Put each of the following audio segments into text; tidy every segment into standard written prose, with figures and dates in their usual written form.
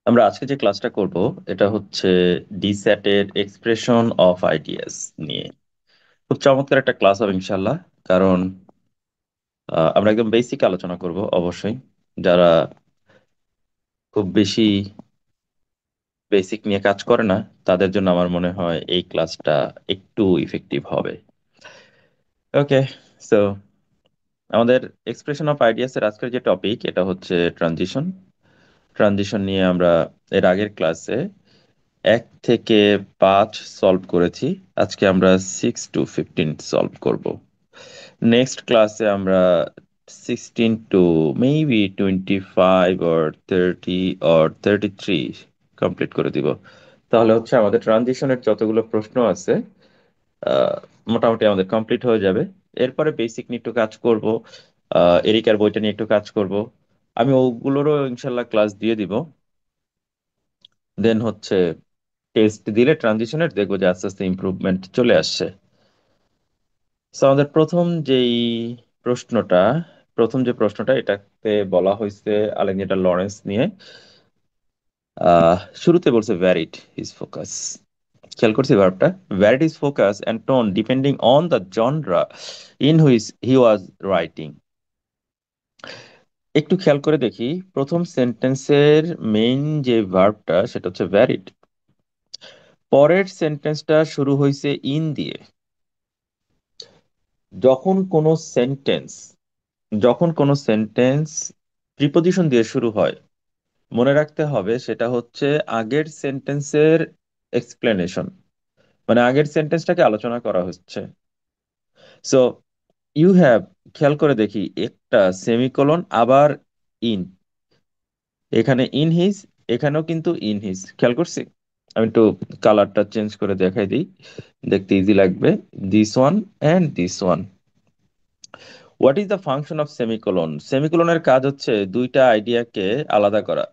আমরা আজকে যে ক্লাসটা করব এটা হচ্ছে ডিস্যাটের এক্সপ্রেশন অফ আইডিয়াস নিয়ে। খুব চমৎকার একটা ক্লাস হবে ইনশাল্লাহ। কারণ আমরা একদম বেসিক আলোচনা করব অবশ্যই। যারা খুব বেশি বেসিক নিয়ে কাজ করে না তাদের জন্য আমার মনে হয় এই ক্লাসটা একটু ইফেক্টিভ হবে। ওকে, সো আমাদের এক্সপ্রেশন অফ আইডিয়াস এর আজকের যে টপিক এটা হচ্ছে ট্রানজিশন। ট্রানজিশন নিয়ে আমরা এর আগের ক্লাসে 1 থেকে 5 সলভ করেছি। আজকে আমরা 6 to 15 সলভ করব। নেক্সট ক্লাসে আমরা 16 to maybe 25 or 30 or 33 complete করে দিব। তাহলে হচ্ছে আমাদের ট্রানজিশনের যতগুলো প্রশ্ন আছে আহ, মোটামুটি আমাদের কমপ্লিট হয়ে যাবে। এরপরে বেসিক নিয়ে একটু কাজ করব, এরিকার বইটা নিয়ে একটু কাজ করব। আমি ওগুলোরও ইনশাল্লাহ ক্লাস দিয়ে দিব। দেন হচ্ছে টেস্ট দিলে ট্রানজিশনের দেখবো যে আস্তে আস্তে ইমপ্রুভমেন্ট চলে আসছে। So, আমাদের প্রশ্নটা প্রথম যে প্রশ্নটা এটাতে বলা হয়েছে আলেকজান্ডার লরেন্স নিয়ে। শুরুতে বলছে ভ্যারিড হিজ ফোকাস। খেয়াল করছি ভার্বটা, varied his focus and tone depending on the genre in which he was writing. একটু খেয়াল করে দেখি, প্রথম সেন্টেন্সের মেইন যে ভার্বটা সেটা হচ্ছে ভ্যারিড। পরের সেন্টেন্সটা শুরু হয়েছে ইন দিয়ে। যখন কোনো সেন্টেন্স যখন কোনো সেন্টেন্স প্রিপজিশন দিয়ে শুরু হয়, মনে রাখতে হবে সেটা হচ্ছে আগের সেন্টেন্সের এক্সপ্লেনেশন, মানে আগের সেন্টেন্সটাকে আলোচনা করা হচ্ছে। সো ইউ হ্যাভ, খেয়াল করে দেখি একটা সেমিকোলন আবার ইন, এখানে ইন হিজ, এখানেও কিন্তু ইন হিজ, খেয়াল করছি। আমি একটু কালারটা চেঞ্জ করে দেখাই দিই, দেখতে ইজি লাগবে। This one and this one. What is the function of semicolon? সেমিকোলনের কাজ হচ্ছে আলাদা করা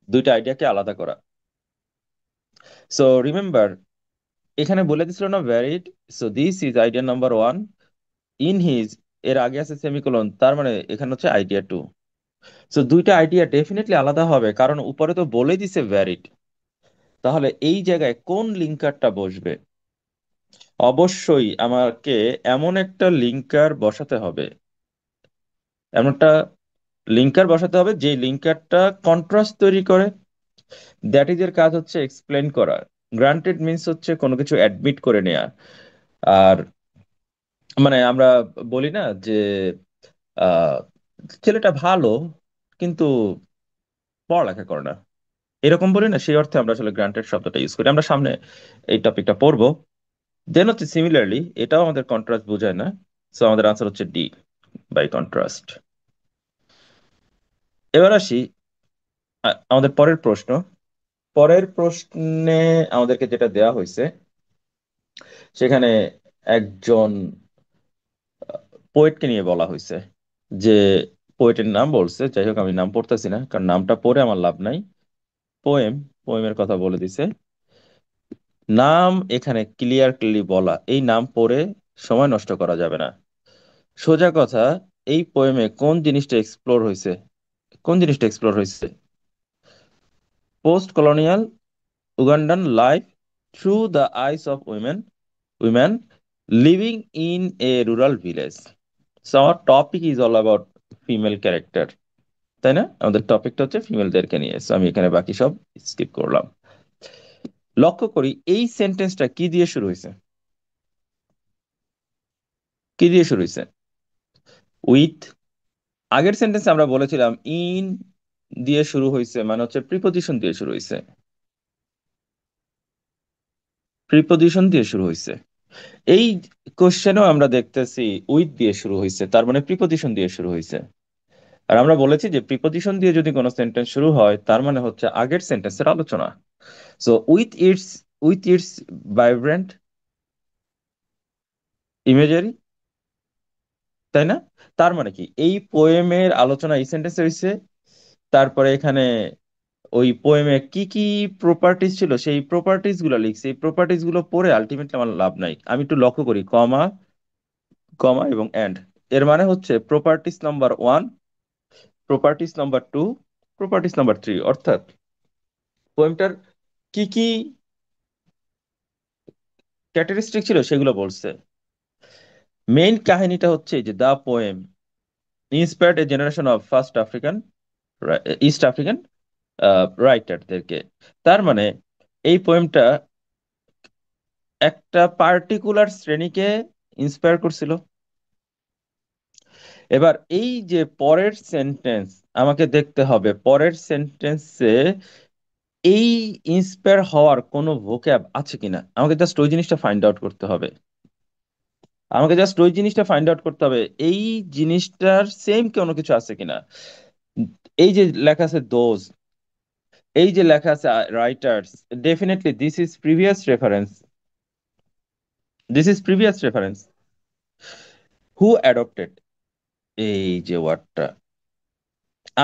দুইটা আইডিয়াকে আলাদা করা। সো রিমেম্বার, এখানে বলে দিছিল না varied. So this is idea number one. In his, এর আগে আছে সেমিকোলন, তার মানে এখানে হচ্ছে আইডিয়া টু। সো দুইটা আইডিয়া ডেফিনেটলি আলাদা হবে, কারণ উপরে তো বলে দিছে ভ্যারিড। তাহলে এই জায়গায় কোন লিঙ্কারটা বসবে? অবশ্যই আমাকে এমন একটা লিঙ্কার বসাতে হবে, এমন একটা লিঙ্কার বসাতে হবে যে লিঙ্কারটা কন্ট্রাস্ট তৈরি করে। দ্যাট ইজ এর কাজ হচ্ছে এক্সপ্লেন করা। গ্রান্টেড মিন্স হচ্ছে কোনো কিছু অ্যাডমিট করে নেয়া। আর মানে আমরা বলি না যে আহ, ছেলেটা ভালো কিন্তু পড়ালেখা করে না, এরকম বলি না, সেই অর্থে আমরা আসলে গ্রান্টেড শব্দটা ইউজ করি। আমরা সামনে এই টপিকটা পড়বো। দেন হচ্ছে সিমিলারলি এটাও আমাদের কন্ট্রাস্ট বোঝায় না। সো আমাদের আনসার হচ্ছে ডি, বাই কন্ট্রাস্ট। এবার আসি আমাদের পরের প্রশ্নে আমাদেরকে যেটা দেয়া হয়েছে সেখানে একজন পোয়েটকে নিয়ে বলা হয়েছে। যে পোয়েটের নাম বলছে, যাই হোক আমি নাম পড়তেছি না কারণ নামটা পড়ে আমার লাভ নাই। পোয়েম, পোয়েমের কথা বলে দিছে। নাম এখানে ক্লিয়ারলি বলা, এই নাম পড়ে সময় নষ্ট করা যাবে না। সোজা কথা, এই পোয়েমে কোন জিনিসটা এক্সপ্লোর হয়েছে? Post colonial Ugandan life through the eyes of women living in a rural village. So আমার topic is all about female character, তাই না? আমাদের টপিকটা হচ্ছে ফিমেলদেরকে নিয়ে। So আমি এখানে বাকি সব স্কিপ করলাম। লক্ষ্য করি এই সেন্টেন্সটা কি দিয়ে শুরু হয়েছে? কি দিয়ে শুরু হয়েছে? উইথ। আগের সেন্টেন্সে আমরা বলেছিলাম ইন দিয়ে শুরু হয়েছে, মানে হচ্ছে প্রিপজিশন দিয়ে শুরু হয়েছে। প্রিপজিশন দিয়ে শুরু হয়েছে। এই কোশ্চেনও আমরা দেখতেছি উইথ দিয়ে শুরু হয়েছে, তার মানে প্রিপজিশন দিয়ে শুরু হয়েছে। আর আমরা বলেছি যে প্রিপজিশন দিয়ে যদি কোনো সেন্টেন্স শুরু হয় তার মানে হচ্ছে আগের সেন্টেন্সের আলোচনা। So with its vibrant imagery, তাই না? তার মানে কি এই পোয়েমের আলোচনা এই সেন্টেন্সে হয়েছে। তারপরে এখানে ওই পোয়েমে কি কি প্রপার্টিজ ছিল সেই প্রপার্টিজ গুলো লিখছে। এই প্রপার্টিজ গুলো পড়ে আলটিমেটলি আমার লাভ নাই। আমি একটু লক্ষ্য করি কমা কমা এবং এন্ড, এর মানে হচ্ছে properties number one, properties number two, properties number 3, অর্থাৎ পোয়েমটার কি কি ক্যারেক্টারিস্টিক ছিল সেগুলো বলছে। মেইন কাহিনীটা হচ্ছে যে the poem inspired a generation of first African, east African রাইটারদেরকে। তার মানে এই পোয়েমটা একটা পার্টিকুলার শ্রেণীকে ইন্সপায়ার করছিল। এবার এই যে পরের সেন্টেন্স, আমাকে দেখতে হবে পরের সেন্টেন্সে এই ইন্সপায়ার হওয়ার কোনো ভোক্যাব আছে কিনা। আমাকে জাস্ট ওই জিনিসটা ফাইন্ড আউট করতে হবে। আমাকে জাস্ট ওই জিনিসটা ফাইন্ড আউট করতে হবে, এই জিনিসটার সেম কোনো কিছু আছে কিনা। এই যে লেখা আছে দোজ, এই যে লেখা আছে writers, definitely this is previous reference, this is previous reference. Who adopted, এই যে ওয়ার্ডটা,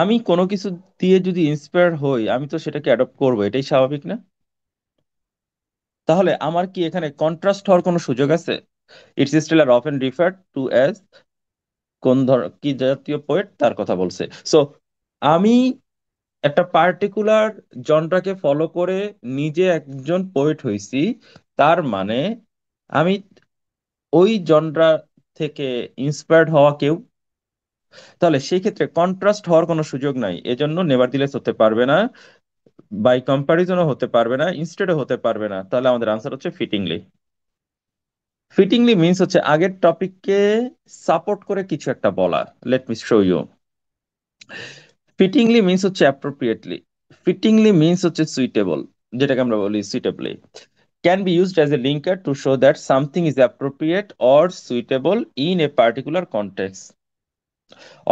আমি কোনো কিছু দিয়ে যদি ইন্সপায়ার হই আমি তো সেটাকে অ্যাডপ্ট করবো, এটাই স্বাভাবিক না? তাহলে আমার কি এখানে কন্ট্রাস্ট হওয়ার কোনো সুযোগ আছে? It's still are often referred to as, কোন ধর কি জাতীয় পোয়েট তার কথা বলছে। সো আমি একটা পার্টিকুলার জনরাকে ফলো করে নিজে একজন পোয়েট হইছি, তার মানে আমি ওই জনরা থেকে ইন্সপায়ার্ড হওয়া কেউ। তাহলে সেই ক্ষেত্রে কন্ট্রাস্ট হওয়ার কোনো সুযোগ নাই, এজন্য নেভারদিলেস হতে পারবে না, বাই কম্পারিজনও হতে পারবে না, ইনস্টেডও হতে পারবে না। তাহলে আমাদের আনসার হচ্ছে ফিটিংলি। ফিটিংলি মিন্স হচ্ছে আগের টপিককে সাপোর্ট করে কিছু একটা বলা। Let me show you. Fittingly means হচ্ছে অ্যাপ্রোপ্রিয়েটলি, ফিটিংলি মিন্স হচ্ছে সুইটেবল, যেটাকে আমরা বলি suitably, can be used as a linker to show that something is appropriate or suitable in a particular context.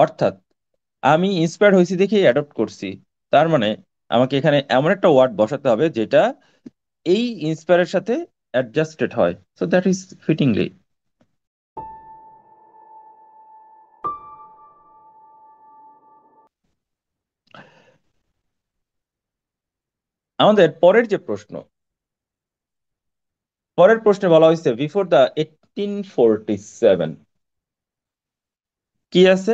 অর্থাৎ আমি ইন্সপায়ার্ড হয়েছি দেখেই অ্যাডপ্ট করছি, তার মানে আমাকে এখানে এমন একটা ওয়ার্ড বসাতে হবে যেটা এই ইন্সপায়ারের সাথে অ্যাডজাস্টেড হয়, সো দ্যাট ইজ ফিটিংলি। আমাদের পরের যে প্রশ্ন, পরের প্রশ্নে বলা হয়েছে বিফোর দ্য 1847, কি আছে?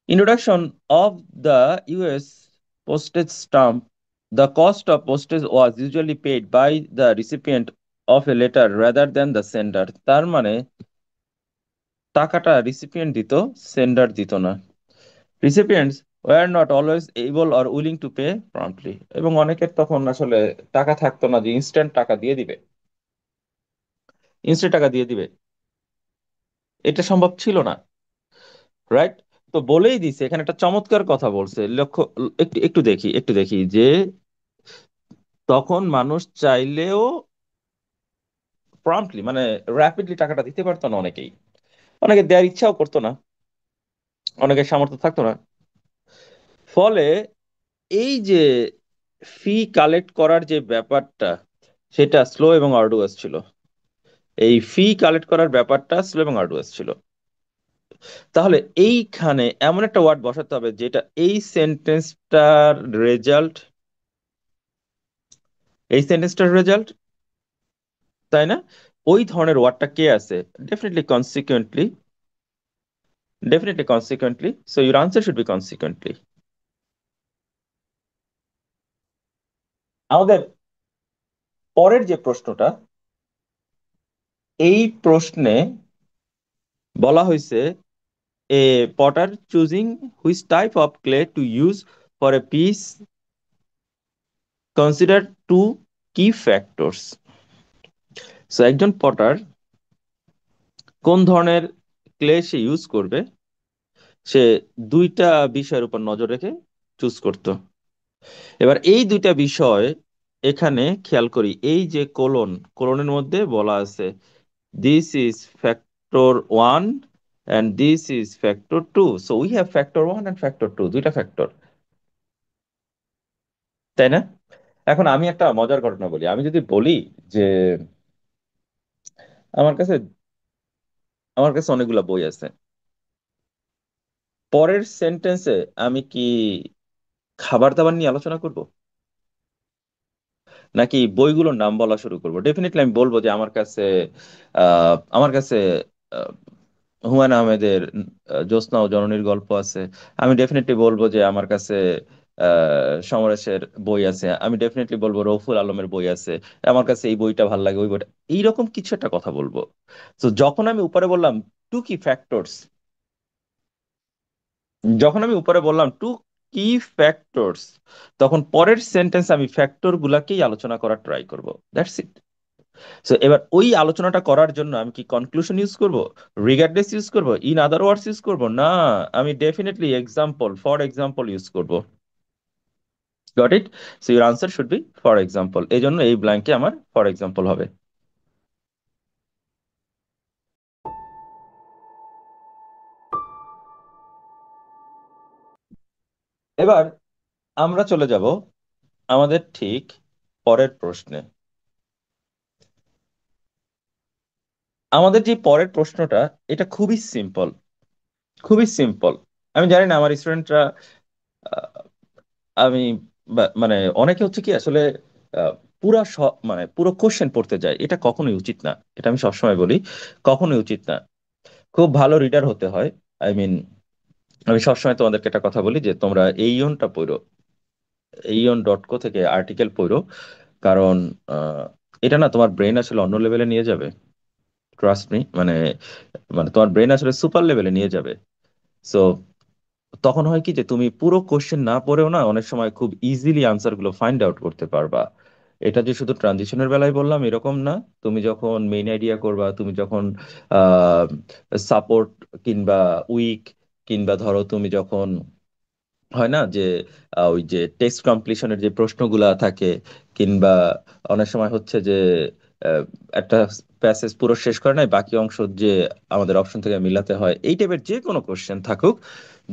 Introduction of the US postage stamp, the cost of postage was usually paid by the recipient of a letter rather than the sender। তার মানে টাকাটা রিসিপিয়েন্ট দিত, সেন্ডার দিত না। রিসিপিয়েন্টস were not always able or willing to pay promptly, এবং অনেকের তখন আসলে টাকা থাকতো না যে ইনস্ট্যান্ট টাকা দিয়ে দিবে, ইনস্ট্যান্ট টাকা দিয়ে দিবে, এটা সম্ভব ছিল না, রাইট? তো বলেই দিছে এখানে একটা চমৎকার কথা বলছে, লক্ষ্য, একটু একটু দেখি, একটু দেখি যে তখন মানুষ চাইলেও প্রম্পটলি মানে র্যাপিডলি টাকাটা দিতে পারতো না অনেকেই, অনেকে দেওয়ার ইচ্ছাও করতো না, অনেকের সামর্থ্য থাকতো না। ফলে এই যে ফি কালেক্ট করার যে ব্যাপারটা, সেটা স্লো এবং আর্ডুয়াস ছিল। এই ফি কালেক্ট করার ব্যাপারটা স্লো এবং আর্ডুয়াস ছিল। তাহলে এইখানে এমন একটা ওয়ার্ড বসাতে হবে যেটা এই সেন্টেন্সটার রেজাল্ট, এই সেন্টেন্সটার রেজাল্ট, তাই না? ওই ধরনের ওয়ার্ডটা কে আছে? Definitely consequently, definitely consequently. So your answer should be consequently. আমাদের পরের যে প্রশ্নটা, এই প্রশ্নে বলা হয়েছে a potter choosing which type of clay to use for a piece consider two key factors. So একজন পটার কোন ধরনের ক্লে সে ইউজ করবে, সে দুইটা বিষয়ের উপর নজর রেখে চুজ করত। এবার এই দুইটা বিষয় এখানে খেয়াল করি, এই যে কোলন, কোলনের মধ্যে বলা আছে this is factor 1 and this is factor 2, so we have factor 1 and factor 2, দুইটা ফ্যাক্টর, তাই না? এখন আমি একটা মজার ঘটনা বলি, আমি যদি বলি যে আমার কাছে আমার কাছে অনেকগুলা বই আছে, পরের সেন্টেন্সে আমি কি খাবার দাবার নিয়ে আলোচনা করব, নাকি বইগুলোর নাম বলা শুরু করব? ডেফিনেটলি আমি বলবো যে আমার কাছে হুমায়ুন আহমেদের জ্যোৎস্না ও জননীর গল্প আছে। আমি ডেফিনেটলি বলবো যে আমার কাছে সমরেশের বই আছে। আমি ডেফিনেটলি বলবো রফুল আলমের বই আছে, আমার কাছে এই বইটা ভালো লাগে, ওই বইটা, এইরকম কিছু একটা কথা বলবো। তো যখন আমি উপরে বললাম টু কি ফ্যাক্টরস, যখন আমি উপরে বললাম টু কি ফ্যাক্টরস, তখন পরের সেন্টেন্স আমি ফ্যাক্টর গুলাকেই আলোচনা করার ট্রাই করব। That's it. সো এবার ওই আলোচনাটা করার জন্য আমি কি কনক্লুশন ইউজ করব, রিগার্ডলেস ইউজ করব, ইন আদার ওয়ার্ডস ইউজ করব না, আমি definitely example, for example use করব। Got it? So your answer should be for example, এই জন্য এই ব্ল্যাঙ্কে আমার ফর এক্সাম্পল হবে। এবার আমরা চলে যাব আমাদের ঠিক পরের প্রশ্নে। আমাদের যে পরের প্রশ্নটা, এটা খুবই সিম্পল, খুবই সিম্পল। আমি জানি না আমার স্টুডেন্টরা, আমি মানে অনেকে হচ্ছে কি আসলে আহ, পুরা মানে পুরো কোশ্চেন পড়তে যায়, এটা কখনোই উচিত না। এটা আমি সবসময় বলি, কখনোই উচিত না। খুব ভালো রিডার হতে হয়। আই মিন, আমি সবসময় তোমাদেরকে একটা কথা বলি যে তোমরা এইয়নটা পড়ো, এইয়ন ডট কো থেকে আর্টিকেল পড়ো। কারণ আহ, এটা না তোমার ব্রেন আসলে অন্য লেভেলে নিয়ে যাবে। ট্রাস্ট মি, মানে মানে তোমার ব্রেন আসলে সুপার লেভেলে নিয়ে যাবে। সো তখন হয় কি যে তুমি পুরো কোশ্চেন না পড়েও না অনেক সময় খুব ইজিলি আনসার গুলো ফাইন্ড আউট করতে পারবা। এটা যে শুধু ট্রানজিশনের বেলায় বললাম এরকম না, তুমি যখন মেইন আইডিয়া করবা, তুমি যখন সাপোর্ট কিংবা উইক, কিংবা ধরো তুমি যখন, হয় না যে ওই যে টেক্সট কমপ্লিশনের যে প্রশ্নগুলা থাকে, কিংবা অনেক সময় হচ্ছে যে আহ, একটা প্যাসেজ পুরো শেষ করে নাই, বাকি অংশ যে আমাদের অপশন থেকে মিলাতে হয়, এই টাইপের যে কোনো কোশ্চেন থাকুক,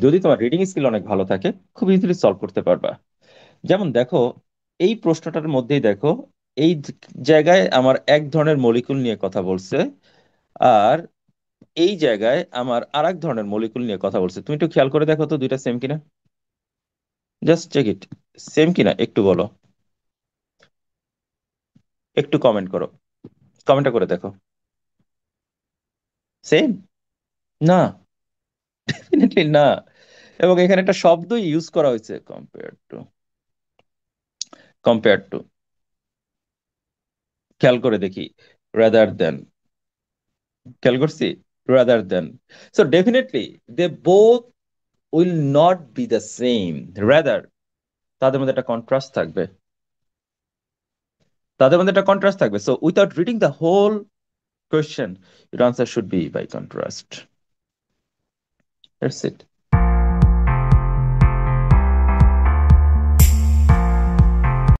যদি তোমার রিডিং স্কিল অনেক ভালো থাকে, খুব ইজিলি সলভ করতে পারবা। যেমন দেখো, এই প্রশ্নটার মধ্যেই দেখো, এই জায়গায় আমার এক ধরনের মলিকুল নিয়ে কথা বলছে, আর এই জায়গায় আমার আরেক ধরনের মলিকুল নিয়ে কথা বলছে। তুমি একটু খেয়াল করে দেখো তো দুইটা সেম কিনা, জাস্ট চেক ইট, সেম কিনা একটু বলো, একটু কমেন্ট করো, কমেন্টটা করে দেখো। সেম? না, ডেফিনেটলি না। এবং এখানে একটা শব্দ ইউজ করা হয়েছে, কম্পেয়ার টু, কম্পেয়ার টু, খেয়াল করে দেখি, রাদার দেন, খেয়াল করছি, rather than. So definitely they both will not be the same. Rather, তাদের মধ্যে একটা কন্ট্রাস্ট থাকবে, তাদের মধ্যে একটা কন্ট্রাস্ট থাকবে। So without reading the whole question, your answer should be by contrast. That's it.